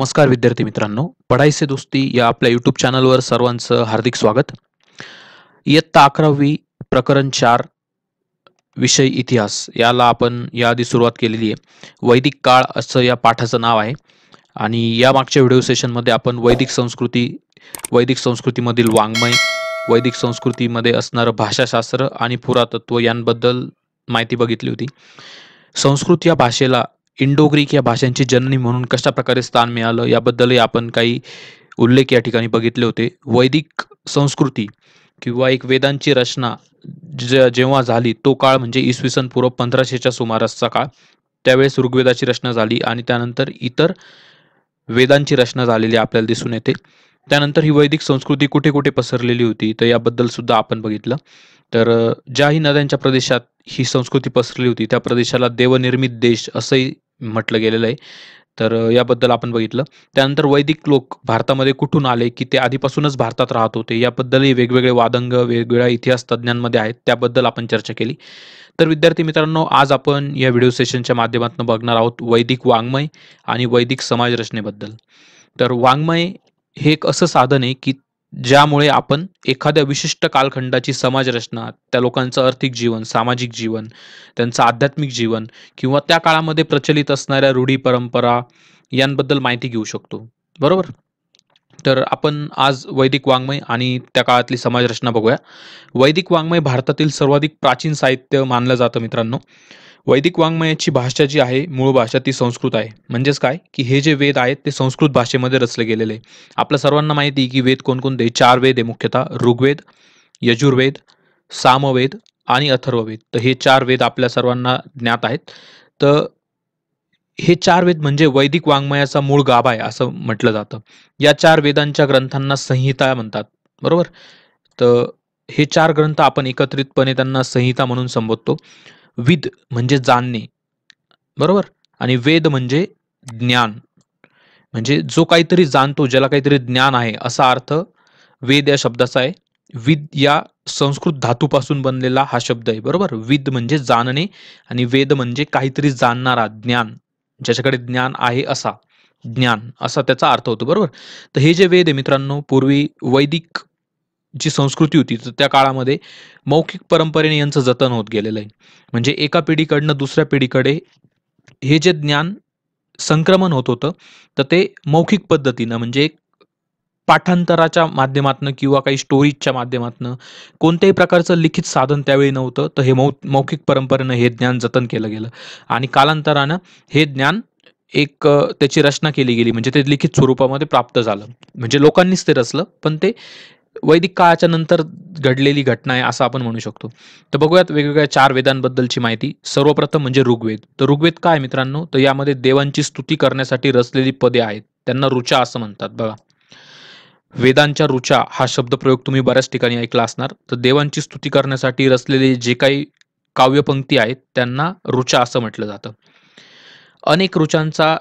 नमस्कार विद्यार्थी मित्रांनो, पढ़ाई से दोस्ती या आपल्या यूट्यूब चॅनलवर सर्वांचं हार्दिक स्वागत. इयत्ता 11वी प्रकरण 4 विषय इतिहास याला आपण याआधी सुरुवात केलेली आहे. वैदिक काळ असं या पाठाचं नाव आहे आणि या मागच्या व्हिडिओ सेशनमध्ये आपण वैदिक संस्कृतीमधील वाङ्मय, वैदिक संस्कृतीमध्ये असणारं भाषाशास्त्र आणि पुरातत्व यांबद्दल माहिती बघितली होती. संस्कृत या भाषेला इंडो ग्रीक या भाषांची जननी म्हणून कशा प्रकारे स्थान मिळालं याबद्दलही आपण काही उल्लेख या ठिकाणी बघितले होते. वैदिक संस्कृती किंवा एक वेदांची रचना जेव्हा झाली तो काळ म्हणजे इसवी सन पूर्व 1500च्या सुमारासचा काळ. त्यावेळेस ऋग्वेदाची रचना झाली आणि त्यानंतर इतर वेदांची रचना झालेली आपल्याला दिसून येते. त्यानंतर ही वैदिक संस्कृती कुठे कुठे पसरलेली होती तर याबद्दल सुद्धा आपण बघितलं. तर ज्याही नद्यांच्या प्रदेशात ही संस्कृती पसरली होती त्या प्रदेशाला देवनिर्मित देश असंही म्हटलं गेलेलं आहे. तर याबद्दल आपण बघितलं. त्यानंतर वैदिक लोक भारतामध्ये कुठून आले की ते आधीपासूनच भारतात राहत होते याबद्दलही वेगवेगळे वादंग वेगवेगळ्या इतिहास तज्ज्ञांमध्ये आहेत, त्याबद्दल आपण चर्चा केली. तर विद्यार्थी मित्रांनो, आज आपण या व्हिडिओ सेशनच्या माध्यमातून बघणार आहोत वैदिक वाङ्मय आणि वैदिक समाज रचनेबद्दल. तर वाङ्मय हे एक असं साधन आहे की ज्यामुळे आपण एखाद्या विशिष्ट कालखंडाची समाज रचना, त्या लोकांचं आर्थिक जीवन, सामाजिक जीवन, त्यांचं आध्यात्मिक जीवन किंवा त्या काळामध्ये प्रचलित असणाऱ्या रूढी परंपरा यांबद्दल माहिती घेऊ शकतो. बरोबर. तर आपण आज वैदिक वाङ्मय आणि त्या काळातली समाज रचना बघूया. वैदिक वाङ्मय भारतातील सर्वाधिक प्राचीन साहित्य मानलं जातं मित्रांनो. वैदिक वाङ्मयाची भाषा जी आहे, मूळ भाषा ती संस्कृत आहे. म्हणजेच काय की हे जे वेद आहेत ते संस्कृत भाषेमध्ये रचले गेलेले आहे. आपल्या सर्वांना माहिती आहे की वेद कोणकोणते? 4 वेद आहे मुख्यतः: ऋग्वेद, यजुर्वेद, सामवेद आणि अथर्ववेद. तर हे 4 वेद आपल्या सर्वांना ज्ञात आहेत. तर हे 4 वेद म्हणजे वैदिक वाङ्मयाचा मूळ गाभा आहे असं म्हटलं जातं. या 4 वेदांच्या ग्रंथांना संहिता म्हणतात. बरोबर. तर हे 4 ग्रंथ आपण एकत्रितपणे त्यांना संहिता म्हणून संबोधतो. विद म्हणजे जाणणे, बरोबर, आणि वेद म्हणजे ज्ञान, म्हणजे जो काहीतरी जाणतो, ज्याला काहीतरी ज्ञान आहे असा अर्थ वेद या शब्दाचा आहे. विद या संस्कृत धातूपासून बनलेला हा शब्द आहे. बरोबर. विद म्हणजे जाणणे आणि वेद म्हणजे काहीतरी जाणणारा, ज्ञान, ज्याच्याकडे ज्ञान आहे असा, ज्ञान असा त्याचा अर्थ होतो. बरोबर. तर हे जे वेद आहे मित्रांनो, पूर्वी वैदिक जी संस्कृती होती तर त्या काळामध्ये मौखिक परंपरेने यांचं जतन होत गेलेलं आहे. म्हणजे एका पिढीकडनं दुसऱ्या पिढीकडे हे जे ज्ञान संक्रमण होत होतं तर ते मौखिक पद्धतीनं, म्हणजे एक पाठांतराच्या माध्यमातनं किंवा काही स्टोरीजच्या माध्यमातनं, कोणत्याही प्रकारचं लिखित साधन त्यावेळी नव्हतं. तर हे मौखिक परंपरेनं हे ज्ञान जतन केलं गेलं आणि कालांतरानं हे ज्ञान एक त्याची रचना केली गेली, म्हणजे ते लिखित स्वरूपामध्ये प्राप्त झालं. म्हणजे लोकांनीच ते रचलं, पण ते वैदिक काळाच्या नंतर घडलेली घटना आहे असं आपण म्हणू शकतो. तर बघूयात वेगवेगळ्या 4 वेदांबद्दलची माहिती. सर्वप्रथम म्हणजे ऋग्वेद. तर ऋग्वेद काय मित्रांनो, तर यामध्ये देवांची स्तुती करण्यासाठी रचलेली पदे आहेत, त्यांना ऋचा असं म्हणतात. बघा, वेदांच्या ऋचा हा शब्दप्रयोग तुम्ही बऱ्याच ठिकाणी ऐकला असणार. तर देवांची स्तुती करण्यासाठी रचलेले जे काही काव्यपंक्ती आहेत त्यांना ऋचा असं म्हटलं जातं. अनेक ऋचांचा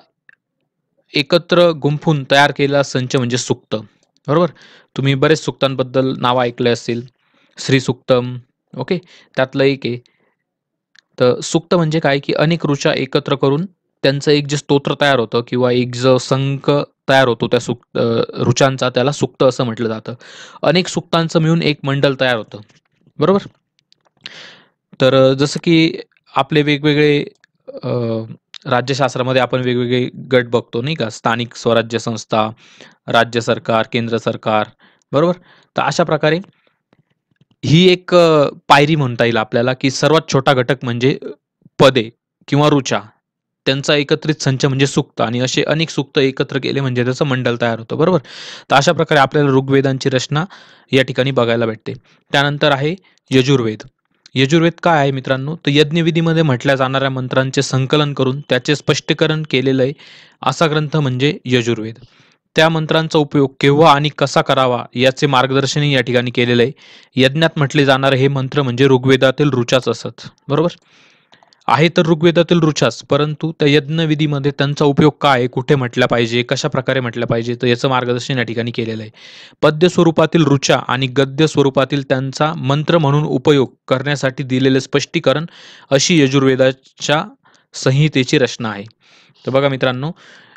एकत्र गुंफून तयार केलेला संच म्हणजे सूक्त. बरोबर. तुम्ही बरेच सूक्तांबद्दल नाव ऐकले असतील. श्री सूक्तम, ओके, त्यातलं एक आहे. तर सूक्त म्हणजे काय की अनेक ऋचा एकत्र करून त्यांचं एक जे स्तोत्र तयार होतं किंवा एक जो संक तयार होतो त्या ऋचांचा, त्याला सूक्त असं म्हटलं जातं. अनेक सूक्तांचं मिळून एक मंडल तयार होतं. बरोबर. तर जसं की आपले वेगवेगळे राज्यशास्त्रामध्ये आपण वेगवेगळे गट बघतो नाही का, स्थानिक स्वराज्य संस्था, राज्य सरकार, केंद्र सरकार. बरोबर. तर अशा प्रकारे ही एक पायरी म्हणता येईल आपल्याला की सर्वात छोटा घटक म्हणजे पदे किंवा ऋचा, त्यांचा एकत्रित संच म्हणजे सूक्त, आणि असे अनेक सूक्त एकत्र केले म्हणजे त्याचं मंडल तयार होतं. बरोबर. तर अशा प्रकारे आपल्याला ऋग्वेदांची रचना या ठिकाणी बघायला भेटते. त्यानंतर आहे यजुर्वेद. यजुर्वेद काय आहे मित्रांनो, तर यज्ञविधीमध्ये म्हटल्या जाणाऱ्या मंत्रांचे संकलन करून त्याचे स्पष्टीकरण केलेलं आहे असा ग्रंथ म्हणजे यजुर्वेद. त्या मंत्रांचा उपयोग केव्हा आणि कसा करावा याचे मार्गदर्शनही या ठिकाणी केलेलं आहे. यज्ञात म्हटले जाणारे हे मंत्र म्हणजे ऋग्वेदातील ऋचाच असत. बरोबर आहे. तर ऋग्वेदातील ऋचाच, परंतु त्या यज्ञविधीमध्ये त्यांचा उपयोग काय, कुठे म्हटला पाहिजे, कशा प्रकारे म्हटलं पाहिजे, तर याचं मार्गदर्शन या ठिकाणी केलेलं आहे. पद्य स्वरूपातील ऋचा आणि गद्य स्वरूपातील त्यांचा मंत्र म्हणून उपयोग करण्यासाठी दिलेले स्पष्टीकरण अशी यजुर्वेदाच्या संहितेची रचना आहे. तर बघा मित्रांनो,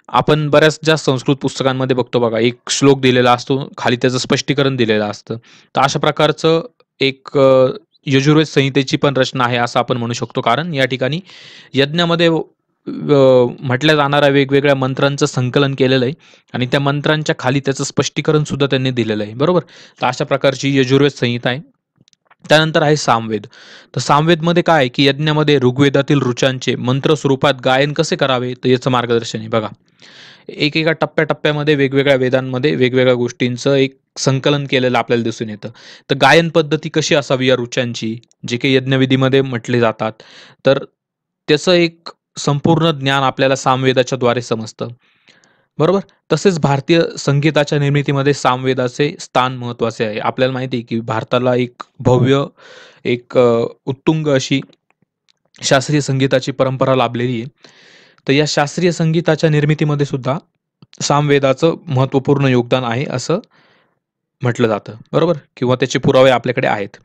आपण बऱ्याचशा संस्कृत पुस्तकांमध्ये बघतो बघा, एक श्लोक दिलेला असतो, खाली त्याचं स्पष्टीकरण दिलेलं असतं. तर अशा प्रकारचं एक यजुर्वेद संहितेची पण रचना आहे असं आपण म्हणू शकतो. कारण या ठिकाणी यज्ञामध्ये म्हटल्या जाणाऱ्या वेगवेगळ्या मंत्रांचं संकलन केलेलं आहे आणि त्या मंत्रांच्या खाली त्याचं स्पष्टीकरण सुद्धा त्यांनी दिलेलं आहे, बरोबर? तर अशा प्रकारची यजुर्वेद संहिता आहे. त्यानंतर आहे सामवेद. तर सामवेदमध्ये काय आहे, की यज्ञामध्ये ऋग्वेदातील ऋचांचे मंत्र स्वरूपात गायन कसे करावे, तर याचं मार्गदर्शन आहे बघा. एकेका टप्प्याटप्प्यामध्ये वेगवेगळ्या वेदांमध्ये वेगवेगळ्या गोष्टींचं एक संकलन केलेलं आपल्याला दिसून येतं. तर गायन पद्धती कशी असावी या ऋचांची, जे काही यज्ञविधीमध्ये म्हटले जातात, तर त्याचं एक संपूर्ण ज्ञान आपल्याला सामवेदाच्या द्वारे समजतं. बरोबर. तसेच भारतीय संगीताच्या निर्मितीमध्ये सामवेदाचे स्थान महत्त्वाचे आहे. आपल्याला माहिती आहे, की भारताला एक भव्य, एक उत्तुंग अशी शास्त्रीय संगीताची परंपरा लाभलेली आहे. तर या शास्त्रीय संगीताच्या निर्मितीमध्ये सुद्धा सामवेदाचं महत्त्वपूर्ण योगदान आहे, असं म्हटलं जातं. बरोबर? किंवा त्याचे पुरावे आपल्याकडे आहेत.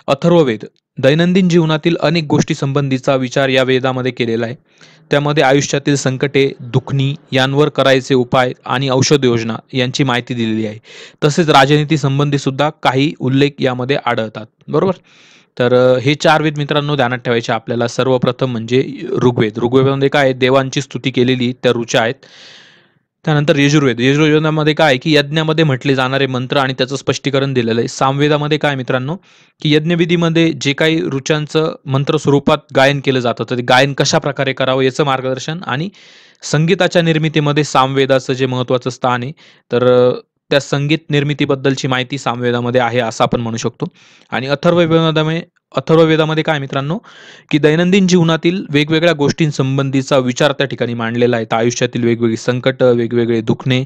अथर्ववेद दैनंदिन जीवनातील अनेक गोष्टी संबंधीचा विचार या वेदामध्ये केलेला आहे. त्यामध्ये आयुष्यातील संकटे, दुखणी यांवर करायचे उपाय आणि औषध योजना यांची माहिती दिलेली आहे. तसेच राजनीती संबंधी सुद्धा काही उल्लेख यामध्ये आढळतात. बरोबर? तर हे 4 वेद मित्रांनो ध्यानात ठेवायचे आपल्याला. सर्वप्रथम म्हणजे ऋग्वेद. ऋग्वेदामध्ये काय आहे, देवांची स्तुती केलेली त्या ऋचा आहेत. त्यानंतर यजुर्वेद. यजुर्वेदामध्ये काय आहे, की यज्ञामध्ये म्हटले जाणारे मंत्र आणि त्याचं स्पष्टीकरण दिलेलं आहे. सामवेदामध्ये काय मित्रांनो, की यज्ञविधीमध्ये जे काही ऋचांचं मंत्र स्वरूपात गायन केलं जातं, तर ते गायन कशाप्रकारे करावं याचं मार्गदर्शन आणि संगीताच्या निर्मितीमध्ये सामवेदाचं जे महत्त्वाचं स्थान आहे, तर त्या संगीत निर्मितीबद्दलची माहिती सामवेदामध्ये आहे असं आपण म्हणू शकतो. आणि अथर्ववेदामध्ये काय मित्रांनो, की दैनंदिन जीवनातील वेगवेगळ्या गोष्टींसंबंधीचा विचार त्या ठिकाणी मांडलेला आहे. तर आयुष्यातील वेगवेगळी संकट, वेगवेगळे दुखणे,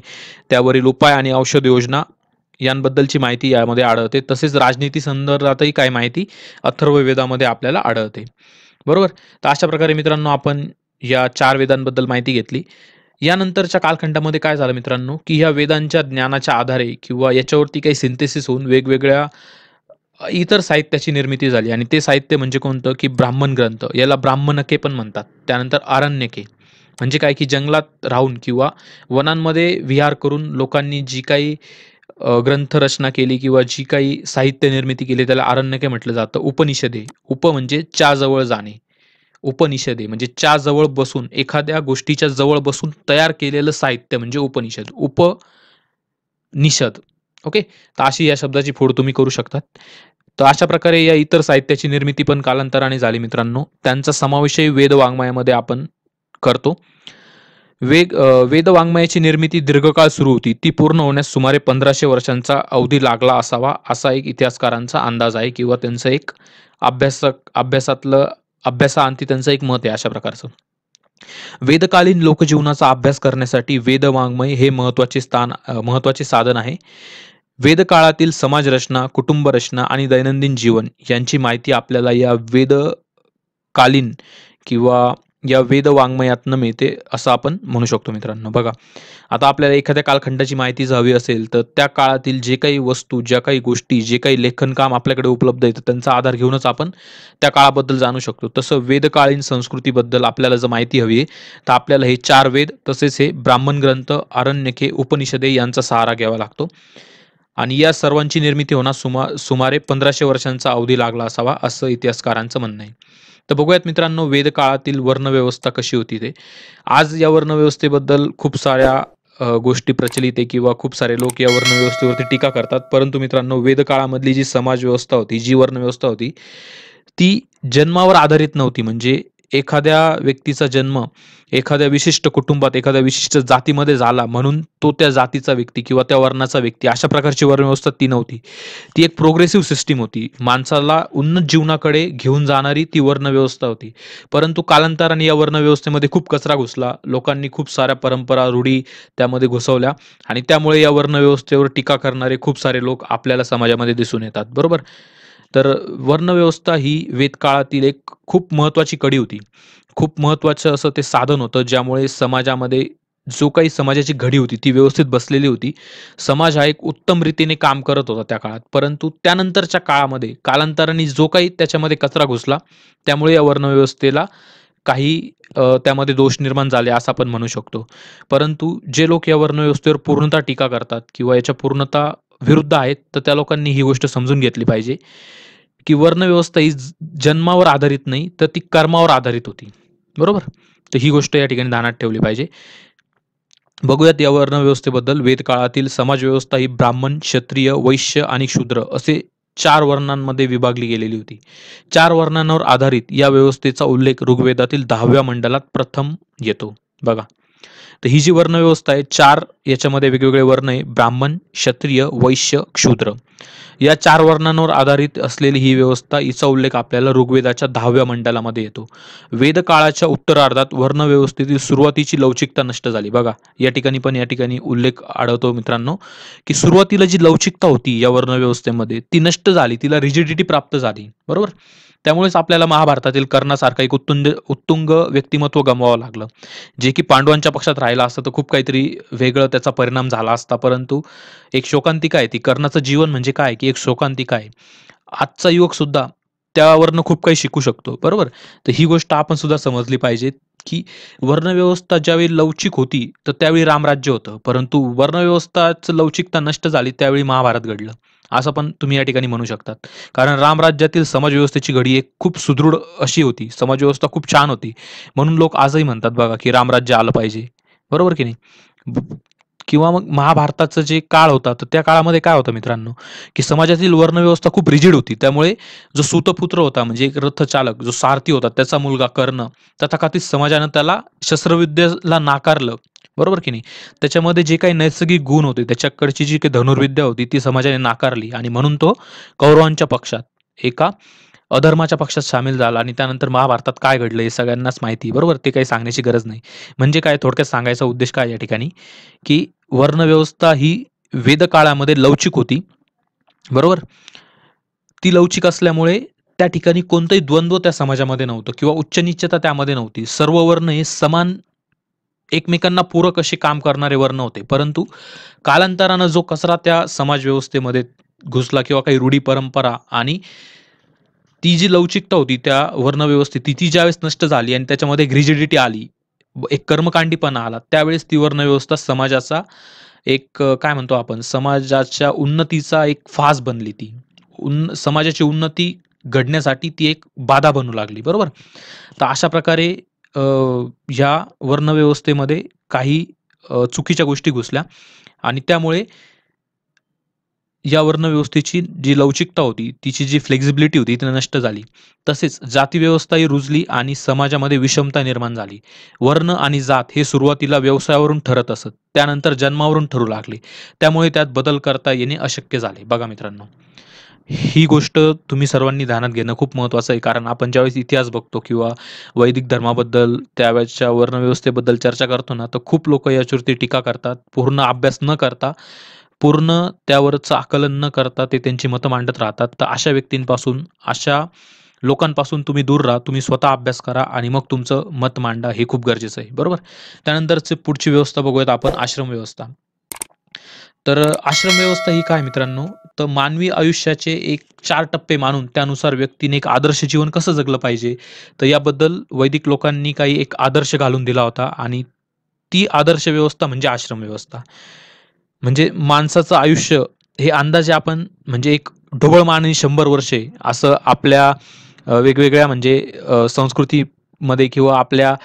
त्यावरील उपाय आणि औषध योजना यांबद्दलची माहिती यामध्ये आढळते. तसेच राजनीती संदर्भातही काही माहिती अथर्ववेदामध्ये आपल्याला आढळते. बरोबर? तर अशा प्रकारे मित्रांनो आपण या 4 वेदांबद्दल माहिती घेतली. यानंतरच्या कालखंडामध्ये काय झालं मित्रांनो, की या वेदांच्या ज्ञानाच्या आधारे किंवा याच्यावरती काही सिंथेसिस होऊन वेगवेगळ्या इतर साहित्याची निर्मिती झाली आणि ते साहित्य म्हणजे कोणतं, की ब्राह्मण ग्रंथ. याला ब्राह्मणके पण म्हणतात. त्यानंतर आरण्यके म्हणजे काय, की जंगलात राहून किंवा वनांमध्ये विहार करून लोकांनी जी काही ग्रंथ रचना केली किंवा जी काही साहित्य निर्मिती केली त्याला आरण्यके म्हटलं जातं. उपनिषदे, म्हणजे च्या जवळ जाणे. उपनिषदे म्हणजे च्या जवळ बसून, एखाद्या गोष्टीच्या जवळ बसून तयार केलेलं साहित्य म्हणजे उपनिषद. उपनिषद. ओके. तर अशी या शब्दाची फोड तुम्ही करू शकतात. तर अशा प्रकारे या इतर साहित्याची निर्मिती पण कालांतराने झाली मित्रांनो. त्यांचा समावेशही वेद वाङ्मयामध्ये आपण करतो. वेद वाङ्मयाची निर्मिती दीर्घकाळ सुरू होती. ती पूर्ण होण्यास सुमारे 1500 वर्षांचा अवधी लागला असावा, असा एक इतिहासकारांचा अंदाज आहे किंवा त्यांचं एक अभ्यासाअंती त्यांचं एक मत आहे अशा प्रकारचं. वेदकालीन लोकजीवनाचा अभ्यास करण्यासाठी वेदवाङ्मय हे महत्त्वाचे साधन आहे. वेदकाळातील समाजरचना, कुटुंबरचना आणि दैनंदिन जीवन यांची माहिती आपल्याला या वेदकालीन किंवा या वेदवाङ्मयातनं मिळते असं आपण म्हणू शकतो मित्रांनो. बघा, आता आपल्याला एखाद्या कालखंडाची माहिती जर हवी असेल, तर त्या काळातील जे काही वस्तू, ज्या काही गोष्टी, जे काही लेखनकाम आपल्याकडे उपलब्ध आहे, तर त्यांचा आधार घेऊनच आपण त्या काळाबद्दल जाणू शकतो. तसं वेदकालीन संस्कृतीबद्दल आपल्याला जर माहिती हवी आहे, तर आपल्याला हे 4 वेद तसेच हे ब्राह्मण ग्रंथ, आरण्यके, उपनिषदे यांचा सहारा घ्यावा लागतो. आणि या सर्वांची निर्मिती होण्यास सुमारे 1500 वर्षांचा अवधी लागला असावा, असं इतिहासकारांचं म्हणणं आहे. तर बघूयात मित्रांनो, वेदकाळातील वर्णव्यवस्था कशी होती ते. आज या वर्णव्यवस्थेबद्दल खूप साऱ्या गोष्टी प्रचलित आहे किंवा खूप सारे लोक या वर्णव्यवस्थेवरती टीका करतात. परंतु मित्रांनो, वेदकाळामधली जी समाजव्यवस्था होती, जी वर्णव्यवस्था होती, ती जन्मावर आधारित नव्हती. म्हणजे एखाद्या व्यक्तीचा जन्म एखाद्या विशिष्ट कुटुंबात, एखाद्या विशिष्ट जातीमध्ये झाला म्हणून तो त्या जातीचा व्यक्ती किंवा त्या वर्णाचा व्यक्ती, अशा प्रकारची वर्णव्यवस्था ती नव्हती. ती एक प्रोग्रेसिव्ह सिस्टम होती. माणसाला उन्नत जीवनाकडे घेऊन जाणारी ती वर्णव्यवस्था होती. परंतु कालांतराने या वर्णव्यवस्थेमध्ये खूप कचरा घुसला. लोकांनी खूप साऱ्या परंपरा, रूढी त्यामध्ये घुसवल्या आणि त्यामुळे या वर्णव्यवस्थेवर टीका करणारे खूप सारे लोक आपल्याला समाजामध्ये दिसून येतात. बरोबर? तर वर्णव्यवस्था ही वेदकाळातील एक खूप महत्त्वाची कडी होती. खूप महत्त्वाचं असं ते साधन होतं, ज्यामुळे समाजामध्ये जो काही समाजाची घडी होती, ती व्यवस्थित बसलेली होती. समाज हा एक उत्तम रीतीने काम करत होता त्या काळात. परंतु त्यानंतरच्या काळामध्ये कालांतराने जो काही त्याच्यामध्ये कचरा घुसला, त्यामुळे या वर्णव्यवस्थेला काही त्यामध्ये दोष निर्माण झाले असं आपण म्हणू शकतो. परंतु जे लोक या वर्णव्यवस्थेवर पूर्णतः टीका करतात किंवा याच्या पूर्णतः विरुद्ध आहेत, तर त्या लोकांनी ही गोष्ट समजून घेतली पाहिजे, की वर्णव्यवस्था ही जन्मावर आधारित नाही, तर ती कर्मावर आधारित होती. बरोबर? तर ही गोष्ट या ठिकाणी ध्यानात ठेवली पाहिजे. बघूयात या वर्णव्यवस्थेबद्दल. वेदकाळातील समाजव्यवस्था ही ब्राह्मण, क्षत्रिय, वैश्य आणि शूद्र असे 4 वर्णांमध्ये विभागली गेलेली होती. 4 वर्णांवर आधारित या व्यवस्थेचा उल्लेख ऋग्वेदातील 10व्या मंडलात प्रथम येतो. बघा. तर ही जी वर्णव्यवस्था आहे, 4 याच्यामध्ये वेगवेगळे वर्ण आहे. ब्राह्मण, क्षत्रिय, वैश्य, शूद्र. या 4 वर्णांवर आधारित असलेली ही व्यवस्था, हिचा उल्लेख आपल्याला ऋग्वेदाच्या 10व्या मंडलामध्ये येतो. वेदकाळाच्या उत्तरार्धात वर्णव्यवस्थेतील सुरुवातीची लवचिकता नष्ट झाली. बघा, या ठिकाणी उल्लेख आढळतो मित्रांनो, की सुरुवातीला जी लवचिकता होती या वर्णव्यवस्थेमध्ये ती नष्ट झाली, तिला रिजिडिटी प्राप्त झाली. बरोबर? त्यामुळेच आपल्याला महाभारतातील कर्णासारखा एक उत्तुंग व्यक्तिमत्व गमवावं लागलं. जे की पांडवांच्या पक्षात राहिला असतं तर खूप काहीतरी वेगळं त्याचा परिणाम झाला असता. परंतु एक शोकांतिका आहे ती. कर्णाचं जीवन म्हणजे काय, की एक शोकांतिका आहे. आजचा युवक सुद्धा त्यावरनं खूप काही शिकू शकतो. बरोबर? तर ही गोष्ट आपण सुद्धा समजली पाहिजे, की वर्णव्यवस्था ज्यावेळी लवचिक होती, तर त्यावेळी रामराज्य होतं. परंतु वर्णव्यवस्थाच लवचिकता नष्ट झाली, त्यावेळी महाभारत घडलं. असं पण तुम्ही या ठिकाणी म्हणू शकतात. कारण रामराज्यातील समाजव्यवस्थेची घडी एक खूप सुदृढ अशी होती. समाजव्यवस्था खूप छान होती. म्हणून लोक आजही म्हणतात बघा, की रामराज्य आलं पाहिजे. बरोबर की नाही? किंवा मग महाभारताचं जे काळ होता, तर त्या काळामध्ये काय होतं मित्रांनो, की समाजातील वर्णव्यवस्था खूप रिजिड होती. त्यामुळे जो सूतपुत्र होता, म्हणजे एक रथचालक, जो सारथी होता, त्याचा मुलगा कर्ण, तथाकथित समाजानं त्याला शस्त्रविद्येला नाकारलं. बरोबर की नाही? त्याच्यामध्ये जे काही नैसर्गिक गुण होते, त्याच्याकडची जी काही धनुर्विद्या होती, ती समाजाने नाकारली आणि म्हणून तो कौरवांच्या पक्षात, एका अधर्माच्या पक्षात सामील झाला आणि त्यानंतर महाभारतात काय घडलं हे सगळ्यांनाच माहिती. बरोबर? ते काही सांगण्याची गरज नाही. म्हणजे काय, थोडक्यात सांगायचा उद्देश काय या ठिकाणी, की वर्णव्यवस्था ही वेदकाळामध्ये लवचिक होती. बरोबर? ती लवचिक असल्यामुळे त्या ठिकाणी कोणतंही द्वंद्व त्या समाजामध्ये नव्हतं किंवा उच्च-नीचता त्यामध्ये नव्हती. सर्व वर्ण हे समान एकमेकांना पूरक असे काम करणारे वर्ण होते. परंतु कालांतरानं जो कचरा त्या समाज व्यवस्थेमध्ये घुसला किंवा काही रूढी परंपरा आणि ती जी लवचिकता होती त्या वर्णव्यवस्थेत ती ज्यावेळेस नष्ट झाली आणि त्याच्यामध्ये एक रिजिडिटी आली, एक कर्मकांडीपणा आला, त्यावेळेस ती वर्णव्यवस्था समाजाचा एक काय म्हणतो आपण, समाजाच्या उन्नतीचा एक फास बनली ती. समाजाची उन्नती घडण्यासाठी ती एक बाधा बनू लागली. बरोबर? तर अशा प्रकारे अ, ह्या वर्णव्यवस्थेमध्ये काही चुकीच्या गोष्टी घुसल्या आणि त्यामुळे या वर्णव्यवस्थेची जी लवचिकता होती, तिची जी फ्लेक्सिबिलिटी होती ती नष्ट झाली. तसेच जातीव्यवस्थाही रुजली आणि समाजामध्ये विषमता निर्माण झाली. वर्ण आणि जात हे सुरुवातीला व्यवसायावरून ठरत असत. त्यानंतर जन्मावरून ठरू लागले. त्यामुळे त्यात बदल करता येणे अशक्य झाले. बघा मित्रांनो, ही गोष्ट तुम्ही सर्वांनी ध्यानात घेणं खूप महत्त्वाचं आहे. कारण आपण ज्यावेळेस इतिहास बघतो किंवा वैदिक धर्माबद्दल, त्यावेळेसच्या वर्णव्यवस्थेबद्दल चर्चा करतो ना, तर खूप लोकं याच्यावरती टीका करतात. पूर्ण अभ्यास न करता, पूर्ण त्यावरचं आकलन न करता ते त्यांची मतं मांडत राहतात. तर अशा व्यक्तींपासून, अशा लोकांपासून तुम्ही दूर राहा. तुम्ही स्वतः अभ्यास करा आणि मग तुमचं मत मांडा. हे खूप गरजेचं आहे. बरोबर? त्यानंतरची पुढची व्यवस्था बघूयात आपण, आश्रम व्यवस्था. तर आश्रम व्यवस्था ही काय मित्रांनो, तर मानवी आयुष्याचे एक 4 टप्पे मानून त्यानुसार व्यक्तीने एक आदर्श जीवन कसं जगलं पाहिजे, तर याबद्दल वैदिक लोकांनी काही एक आदर्श घालून दिला होता आणि ती आदर्श व्यवस्था म्हणजे आश्रम व्यवस्था. म्हणजे माणसाचं आयुष्य हे अंदाजे आपण म्हणजे एक ढोबळमानाने 100 वर्षे असं आपल्या वेगवेगळ्या म्हणजे संस्कृतीमध्ये किंवा आपल्या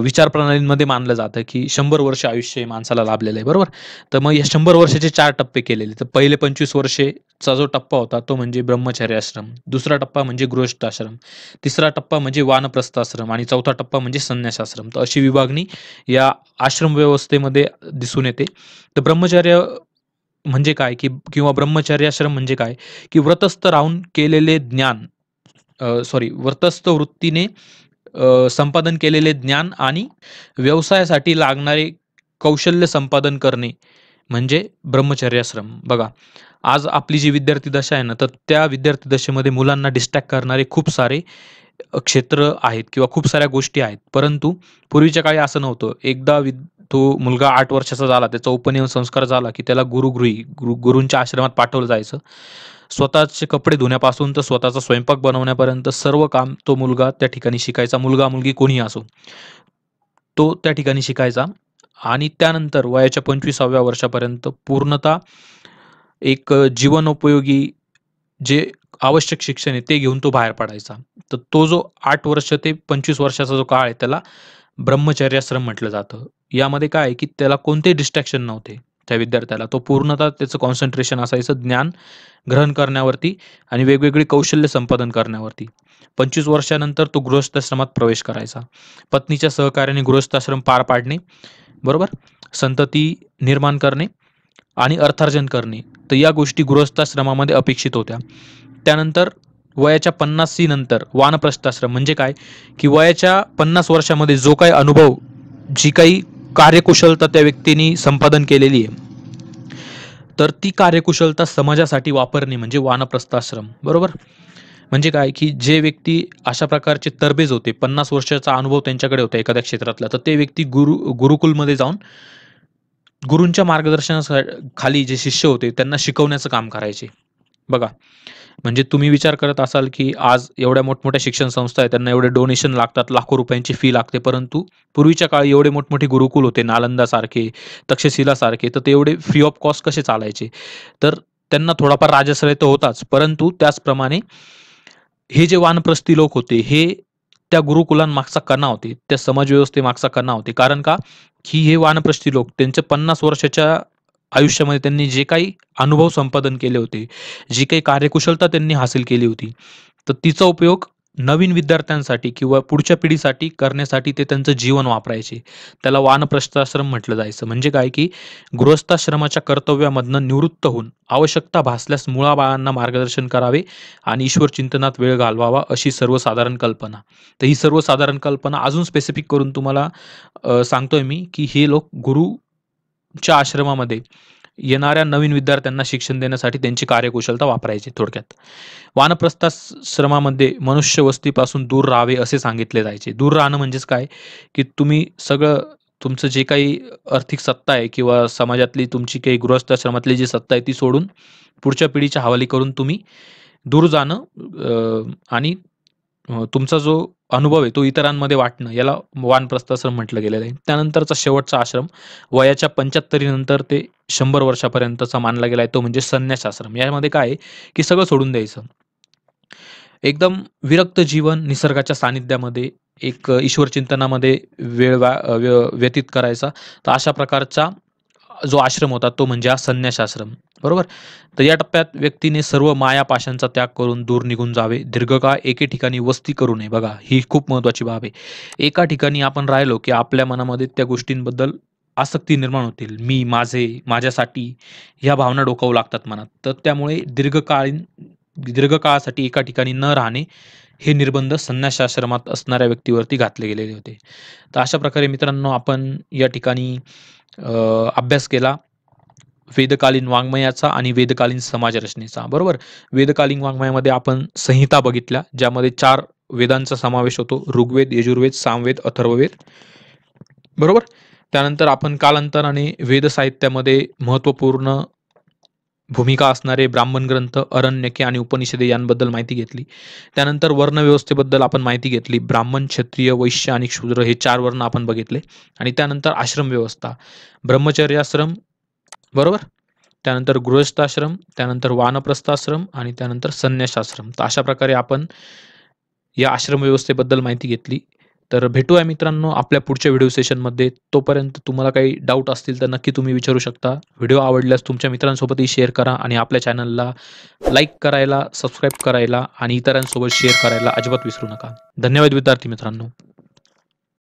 विचारप्रणालींमध्ये मानलं जातं, की 100 वर्ष आयुष्य हे माणसाला लाभलेलं आहे. बरोबर? तर मग या 100 वर्षाचे 4 टप्पे केलेले. तर पहिले 25 वर्षेचा जो टप्पा होता तो म्हणजे ब्रह्मचर्य आश्रम. दुसरा टप्पा म्हणजे गृहस्थ आश्रम. तिसरा टप्पा म्हणजे वानप्रस्थ आश्रम आणि चौथा टप्पा म्हणजे संन्यास आश्रम. तर अशी विभागणी या आश्रम व्यवस्थेमध्ये दिसून येते. तर ब्रह्मचर्य म्हणजे काय, की किंवा ब्रह्मचर्याश्रम म्हणजे काय, की व्रतस्थ राहून केलेले ज्ञान, व्रतस्थ वृत्तीने संपादन केलेले ज्ञान आणि व्यवसायासाठी लागणारे कौशल्य संपादन करणे म्हणजे ब्रह्मचर्याश्रम. बघा, आज आपली जी विद्यार्थी दशा आहे ना, तर त्या विद्यार्थी दशेमध्ये मुलांना डिस्ट्रॅक्ट करणारे खूप सारे क्षेत्र आहेत किंवा खूप साऱ्या गोष्टी आहेत. परंतु पूर्वीच्या काळी असं नव्हतं. एकदा तो मुलगा 8 वर्षाचा झाला, त्याचा उपनयन संस्कार झाला, की त्याला गुरुगृही गुरूंच्या आश्रमात पाठवलं जायचं. स्वतःचे कपडे धुण्यापासून तर स्वतःचा स्वयंपाक बनवण्यापर्यंत सर्व काम तो मुलगा त्या ठिकाणी शिकायचा. मुलगा मुलगी कोणीही असो, तो त्या ठिकाणी शिकायचा आणि त्यानंतर वयाच्या 25व्या वर्षापर्यंत पूर्णतः एक जीवनोपयोगी जे आवश्यक शिक्षण आहे ते घेऊन तो बाहेर पडायचा. तर तो जो 8 वर्ष ते 25 वर्षाचा जो काळ आहे त्याला ब्रह्मचर्याश्रम म्हटलं जातं. यामध्ये काय आहे, की त्याला कोणतेही डिस्ट्रॅक्शन नव्हते त्या विद्यार्थ्याला. तो पूर्णतः त्याचं कॉन्सन्ट्रेशन असायचं ज्ञान ग्रहण करण्यावरती आणि वेगवेगळी कौशल्य संपादन करण्यावरती. 25 वर्षानंतर तो गृहस्थाश्रमात प्रवेश करायचा. पत्नीच्या सहकार्याने गृहस्थाश्रम पार पाडणे, बरोबर? संतती निर्माण करणे आणि अर्थार्जन करणे. तर या गोष्टी गृहस्थाश्रमामध्ये अपेक्षित होत्या. त्यानंतर वयाच्या 50सी नंतर वानप्रस्थाश्रम म्हणजे काय, की वयाच्या 50 वर्षामध्ये जो काही अनुभव, जी काही कार्यकुशलता त्या व्यक्तीने संपादन केलेली आहे, तर ती कार्यकुशलता समाजासाठी वापरणे म्हणजे वानप्रस्थाश्रम, बरोबर? म्हणजे काय, की जे व्यक्ती अशा प्रकारचे तरबेज होते, 50 वर्षाचा अनुभव त्यांच्याकडे होता एखाद्या क्षेत्रातला, तर ते व्यक्ती गुरुकुलमध्ये जाऊन गुरूंच्या खाली जे शिष्य होते त्यांना शिकवण्याचं काम करायचे. बघा, म्हणजे तुम्ही विचार करत असाल, की आज एवढ्या मोठमोठ्या शिक्षण संस्था आहेत, त्यांना एवढे डोनेशन लागतात, लाखो रुपयांची फी लागते. परंतु पूर्वीच्या काळी एवढे मोठमोठे गुरुकुल होते, नालंदासारखे, तक्षशिलासारखे, तर ते एवढे फ्री ऑफ कॉस्ट कसे चालायचे? तर त्यांना थोडाफार राजाश्रय तर होताच, परंतु त्याचप्रमाणे हे जे वानप्रस्थी लोक होते, हे त्या गुरुकुलांमागचा कणा होते, त्या समाजव्यवस्थेमागचा कणा होते. कारण का? की हे वानप्रस्थी लोक त्यांच्या 50 वर्षाच्या आयुष्यामध्ये त्यांनी जे काही अनुभव संपादन केले होते, जी काही कार्यकुशलता त्यांनी हासिल केली होती, तर तिचा उपयोग नवीन विद्यार्थ्यांसाठी किंवा पुढच्या पिढीसाठी करण्यासाठी ते त्यांचं जीवन वापरायचे. त्याला वानप्रस्थाश्रम म्हटलं जायचं. म्हणजे काय, की गृहस्थाश्रमाच्या कर्तव्यामधनं निवृत्त होऊन आवश्यकता भासल्यास मुलाबाळांना मार्गदर्शन करावे आणि ईश्वर चिंतनात वेळ घालवावा, अशी सर्वसाधारण कल्पना. तर ही सर्वसाधारण कल्पना अजून स्पेसिफिक करून तुम्हाला सांगतोय मी, की हे लोक गुरूच्या आश्रमामध्ये येणाऱ्या नवीन विद्यार्थ्यांना शिक्षण देण्यासाठी त्यांची कार्यकुशलता वापरायची थोडक्यात. वानप्रस्थाश्रमामध्ये मनुष्य वस्तीपासून दूर राहावे असे सांगितले जायचे. दूर राहणं म्हणजेच काय, की तुम्ही सगळं तुमचं जे काही आर्थिक सत्ता आहे किंवा समाजातली तुमची काही गृहस्थाश्रमातली जी सत्ता आहे ती सोडून पुढच्या पिढीच्या हवाली करून तुम्ही दूर जाणं आणि तुमचा जो अनुभव आहे तो इतरांमध्ये वाटणं, याला वानप्रस्थाश्रम म्हटलं गेलेलं आहे. त्यानंतरचा शेवटचा आश्रम वयाच्या 75 नंतर ते 100 वर्षापर्यंतचा मानला गेला आहे, तो म्हणजे संन्यास आश्रम. यामध्ये काय आहे, की सगळं सोडून द्यायचं. एकदम विरक्त जीवन निसर्गाच्या सानिध्यामध्ये एक ईश्वर चिंतनामध्ये वेळ व्यतीत करायचा. तर अशा प्रकारचा जो आश्रम होता तो म्हणजे हा संन्यास आश्रम, बरोबर? तर या टप्प्यात व्यक्तीने सर्व मायापाशांचा त्याग करून दूर निघून जावे. दीर्घकाळ एके ठिकाणी वस्ती करू नये. बघा, ही खूप महत्त्वाची बाब आहे. एका ठिकाणी आपण राहिलो, की आपल्या मनामध्ये त्या गोष्टींबद्दल आसक्ती निर्माण होतील. मी, माझे, माझ्यासाठी ह्या भावना डोकावू लागतात मनात. तर त्यामुळे दीर्घकाळासाठी एका ठिकाणी न राहणे, हे निर्बंध संन्यासाश्रमात असणाऱ्या व्यक्तीवरती घातले गेलेले होते. तर अशा प्रकारे मित्रांनो आपण या ठिकाणी अभ्यास केला वेदकालीन वाङ्मयाचा आणि वेदकालीन समाजरचनेचा, बरोबर? वेदकालीन वाङ्मयामध्ये आपण संहिता बघितल्या, ज्यामध्ये 4 वेदांचा समावेश होतो. ऋग्वेद, यजुर्वेद, सामवेद, अथर्ववेद, बरोबर? त्यानंतर आपण कालांतराने वेद साहित्यामध्ये महत्त्वपूर्ण भूमिका असणारे ब्राह्मण ग्रंथ, अरण्यके आणि उपनिषदे यांबद्दल माहिती घेतली. त्यानंतर वर्णव्यवस्थेबद्दल आपण माहिती घेतली. ब्राह्मण, क्षत्रिय, वैश्य आणि शूद्र हे 4 वर्ण आपण बघितले आणि त्यानंतर आश्रम व्यवस्था, ब्रह्मचर्याश्रम, बरोबर? त्यानंतर गृहस्थाश्रम, त्यानंतर वानप्रस्थाश्रम आणि त्यानंतर संन्यासाश्रम. तर अशा प्रकारे आपण या आश्रम व्यवस्थेबद्दल माहिती घेतली. तर भेटूया मित्रांनो आपल्या पुढच्या व्हिडिओ सेशनमध्ये. तोपर्यंत तुम्हाला काही डाऊट असतील तर नक्की तुम्ही विचारू शकता. व्हिडिओ आवडल्यास तुमच्या मित्रांसोबतही शेअर करा आणि आपल्या चॅनलला लाईक करायला, सबस्क्राईब करायला आणि इतरांसोबत शेअर करायला अजिबात विसरू नका. धन्यवाद विद्यार्थी मित्रांनो.